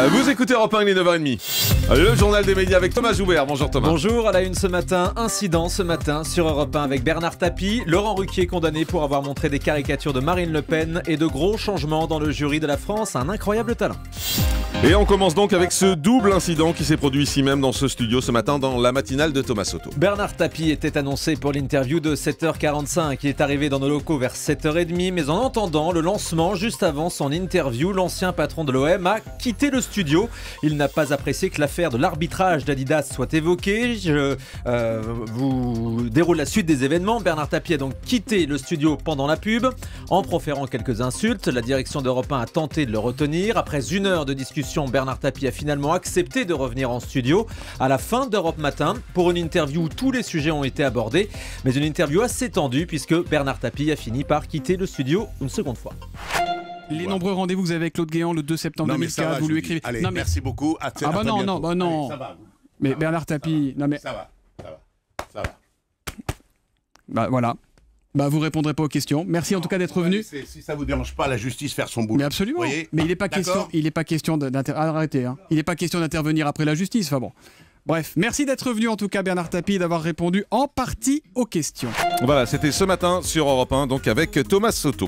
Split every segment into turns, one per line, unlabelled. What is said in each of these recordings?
Vous écoutez Europe 1, il est 9h30. Le journal des médias avec Thomas Joubert. Bonjour Thomas.
Bonjour, à la une ce matin, incident ce matin sur Europe 1 avec Bernard Tapie, Laurent Ruquier condamné pour avoir montré des caricatures de Marine Le Pen et de gros changements dans le jury de la France, un incroyable talent.
Et on commence donc avec ce double incident qui s'est produit ici même dans ce studio ce matin dans la matinale de Thomas Soto.
Bernard Tapie était annoncé pour l'interview de 7h45. Il est arrivé dans nos locaux vers 7h30, mais en entendant le lancement juste avant son interview, l'ancien patron de l'OM a quitté le studio. Il n'a pas apprécié que l'affaire de l'arbitrage d'Adidas soit évoquée. Je vous déroule la suite des événements. Bernard Tapie a donc quitté le studio pendant la pub en proférant quelques insultes. La direction d'Europe 1 a tenté de le retenir. Après une heure de discussion, Bernard Tapie a finalement accepté de revenir en studio à la fin d'Europe Matin pour une interview où tous les sujets ont été abordés, mais une interview assez tendue puisque Bernard Tapie a fini par quitter le studio une seconde fois.
Les nombreux rendez-vous que vous avez avec Claude Guéant le 2 septembre 2004, vous lui écrivez.
Allez,
non, mais...
merci beaucoup.
Ah bah non, non, bah non.
Allez, ça va.
Mais Bernard Tapie, non mais.
Ça va.
Bah voilà. Bah vous répondrez pas aux questions. Merci en tout cas d'être venu.
Si ça vous dérange pas, la justice faire son boulot.
Mais absolument.
Voyez,
mais il n'est pas question d'arrêter. Hein. Il n'est pas question d'intervenir après la justice. Enfin bon. Bref, merci d'être venu en tout cas Bernard Tapie et d'avoir répondu en partie aux questions.
Voilà, c'était ce matin sur Europe 1, donc avec Thomas Soto.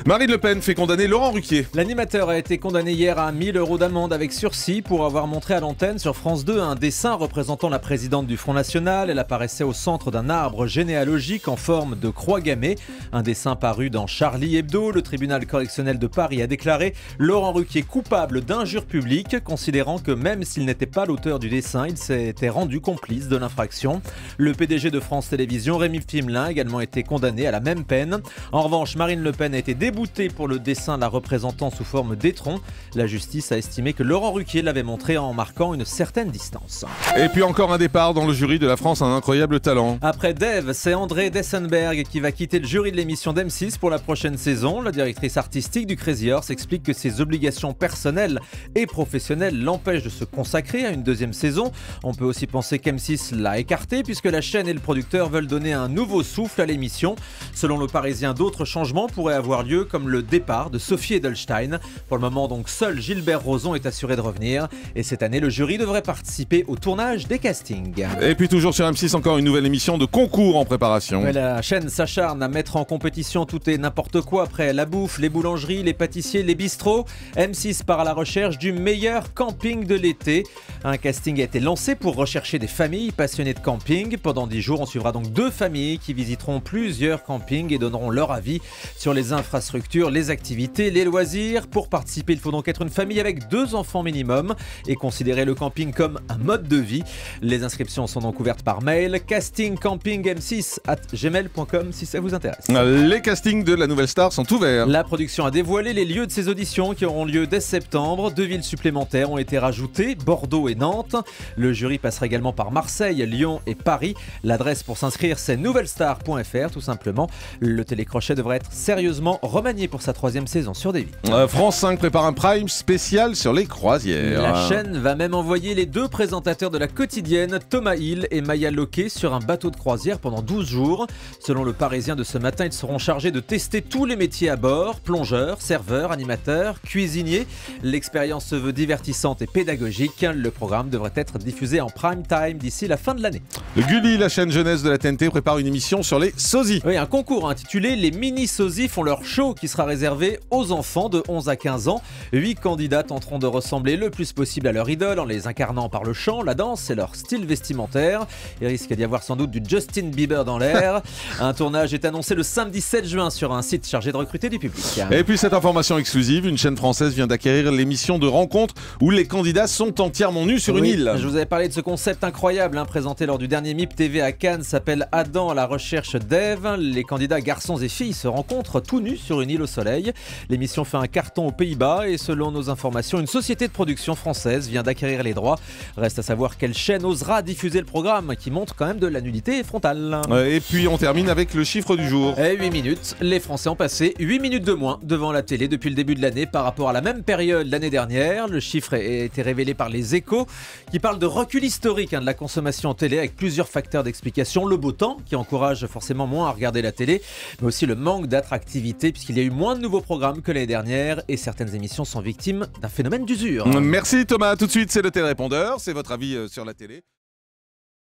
Marine Le Pen fait condamner Laurent Ruquier.
L'animateur a été condamné hier à 1000 € d'amende avec sursis pour avoir montré à l'antenne sur France 2 un dessin représentant la présidente du Front National. Elle apparaissait au centre d'un arbre généalogique en forme de croix gammée. Un dessin paru dans Charlie Hebdo. Le tribunal correctionnel de Paris a déclaré Laurent Ruquier coupable d'injure publique, considérant que même s'il n'était pas l'auteur du dessin, il s'était rendu complice de l'infraction. Le PDG de France Télévisions, Rémi Fimelin, a également été condamné à la même peine. En revanche, Marine Le Pen a été déboutée pour le dessin la représentant sous forme d'étron. La justice a estimé que Laurent Ruquier l'avait montré en marquant une certaine distance.
Et puis encore un départ dans le jury de la France, un incroyable talent.
Après Dave, c'est André Dessenberg qui va quitter le jury de l'émission d'M6 pour la prochaine saison. La directrice artistique du Crazy Horse explique que ses obligations personnelles et professionnelles l'empêchent de se consacrer à une deuxième saison. On peut aussi penser qu'M6 l'a écarté puisque la chaîne et le producteur veulent donner un nouveau souffle à l'émission. Selon le Parisien, d'autres changements pourraient avoir lieu comme le départ de Sophie Edelstein. Pour le moment donc, seul Gilbert Rozon est assuré de revenir et cette année le jury devrait participer au tournage des castings.
Et puis toujours sur M6, encore une nouvelle émission de concours en préparation.
Ouais, la chaîne s'acharne à mettre en compétition tout et n'importe quoi après la bouffe, les boulangeries, les pâtissiers, les bistrots. M6 part à la recherche du meilleur camping de l'été. Un casting a été lancé pour rechercher des familles passionnées de camping. Pendant 10 jours, on suivra donc 2 familles qui visiteront plusieurs campings et donneront leur avis sur les infrastructures, les activités, les loisirs. Pour participer, il faut donc être une famille avec 2 enfants minimum et considérer le camping comme un mode de vie. Les inscriptions sont donc ouvertes par mail castingcampingm6@gmail.com si ça vous intéresse.
Les castings de la nouvelle star sont ouverts.
La production a dévoilé les lieux de ces auditions qui auront lieu dès septembre. 2 villes supplémentaires ont été rajoutées, Bordeaux et Nantes. Le jury passera également par Marseille, Lyon et Paris. L'adresse pour s'inscrire, c'est nouvellestar.fr tout simplement. Le télécrochet devrait être sérieusement remanié pour sa 3e saison sur des vies.
France 5 prépare un prime spécial sur les croisières.
La chaîne va même envoyer les 2 présentateurs de la quotidienne, Thomas Hill et Maya Loquet, sur un bateau de croisière pendant 12 jours. Selon le Parisien de ce matin, ils seront chargés de tester tous les métiers à bord, plongeurs, serveurs, animateurs, cuisiniers. L'expérience se veut divertissante et pédagogique. Le programme devrait être diffusé en prime time d'ici la fin de l'année.
Gulli, la chaîne jeunesse de la TNT, prépare une émission sur les sosies.
Oui, un concours intitulé Les mini-sosies font leur show qui sera réservé aux enfants de 11 à 15 ans. 8 candidats tenteront de ressembler le plus possible à leur idole en les incarnant par le chant, la danse et leur style vestimentaire. Il risque d'y avoir sans doute du Justin Bieber dans l'air. Un tournage est annoncé le samedi 7 juin sur un site chargé de recruter du public.
Et puis cette information exclusive, une chaîne française vient d'acquérir l'émission de rencontre où les candidats sont entièrement nus sur une île.
Je vous avais parlé de ce concept incroyable présenté lors du dernier MIP TV à Cannes, s'appelle Adam à la recherche d'Ève. Les candidats garçons et filles se rencontrent tout nus sur une île au soleil. L'émission fait un carton aux Pays-Bas et selon nos informations, une société de production française vient d'acquérir les droits. Reste à savoir quelle chaîne osera diffuser le programme qui montre quand même de la nudité frontale.
Et puis on termine avec le chiffre du jour.
Et 8 minutes, les Français ont passé 8 minutes de moins devant la télé depuis le début de l'année par rapport à la même période l'année dernière. Le chiffre a été révélé par Les Échos qui parle de recul recul historique de la consommation en télé avec plusieurs facteurs d'explication. Le beau temps qui encourage forcément moins à regarder la télé, mais aussi le manque d'attractivité puisqu'il y a eu moins de nouveaux programmes que l'année dernière et certaines émissions sont victimes d'un phénomène d'usure.
Merci Thomas. Tout de suite, c'est le télérépondeur. C'est votre avis sur la télé.